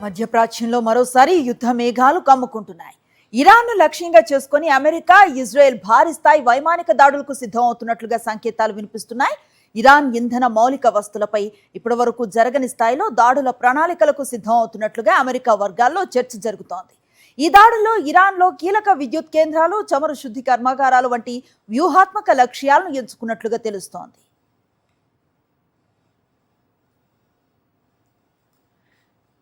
మధ్యప్రాచ్యంలో మరోసారి యుద్ధ మేఘాలు కమ్ముకుంటున్నాయి. ఇరాన్ను లక్ష్యంగా చేసుకుని అమెరికా, ఇజ్రాయెల్ భారీ స్థాయి వైమానిక దాడులకు సిద్ధం అవుతున్నట్లుగా సంకేతాలు వినిపిస్తున్నాయి. ఇరాన్ ఇంధన మౌలిక వస్తువులపై ఇప్పటివరకు జరగని స్థాయిలో దాడుల ప్రణాళికలకు సిద్ధం అవుతున్నట్లుగా అమెరికా వర్గాల్లో చర్చ జరుగుతోంది. ఈ దాడుల్లో ఇరాన్లో కీలక విద్యుత్ కేంద్రాలు, చమురు శుద్ధి కర్మాగారాలు వంటి వ్యూహాత్మక లక్ష్యాలను ఎంచుకున్నట్లుగా తెలుస్తోంది.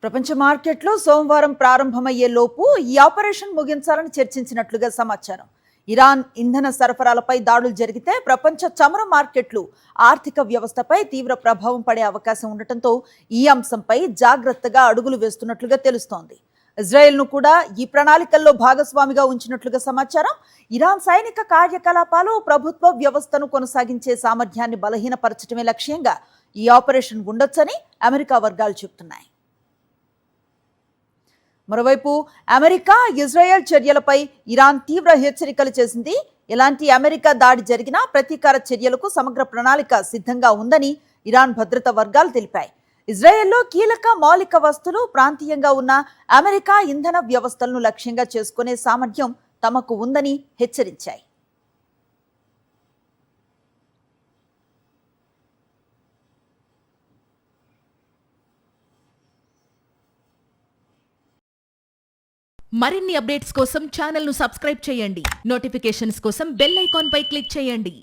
ప్రపంచ మార్కెట్లో సోమవారం ప్రారంభమయ్యే లోపు ఈ ఆపరేషన్ ముగించాలని చర్చించినట్లుగా సమాచారం. ఇరాన్ ఇంధన సరఫరాలపై దాడులు జరిగితే ప్రపంచ చమురు మార్కెట్లు, ఆర్థిక వ్యవస్థపై తీవ్ర ప్రభావం పడే అవకాశం ఉండటంతో ఈ అంశంపై జాగ్రత్తగా అడుగులు వేస్తున్నట్లుగా తెలుస్తోంది. ఇజ్రాయెల్ను కూడా ఈ ప్రణాళికల్లో భాగస్వామిగా ఉంచినట్లుగా సమాచారం. ఇరాన్ సైనిక కార్యకలాపాలు, ప్రభుత్వ వ్యవస్థను కొనసాగించే సామర్థ్యాన్ని బలహీనపరచడమే లక్ష్యంగా ఈ ఆపరేషన్ ఉండొచ్చని అమెరికా వర్గాలు చెబుతున్నాయి. మరోవైపు అమెరికా, ఇజ్రాయెల్ చర్యలపై ఇరాన్ తీవ్ర హెచ్చరికలు చేసింది. ఎలాంటి అమెరికా దాడి జరిగినా ప్రతీకార చర్యలకు సమగ్ర ప్రణాళిక సిద్ధంగా ఉందని ఇరాన్ భద్రతా వర్గాలు తెలిపాయి. ఇజ్రాయెల్లో కీలక మౌలిక వస్తువులు, ప్రాంతీయంగా ఉన్న అమెరికా ఇంధన వ్యవస్థలను లక్ష్యంగా చేసుకునే సామర్థ్యం తమకు ఉందని హెచ్చరించాయి. మరిన్ని అప్డేట్స్ కోసం ఛానల్ ను సబ్స్క్రైబ్ చేయండి. నోటిఫికేషన్స్ కోసం బెల్ ఐకాన్ పై క్లిక్ చేయండి.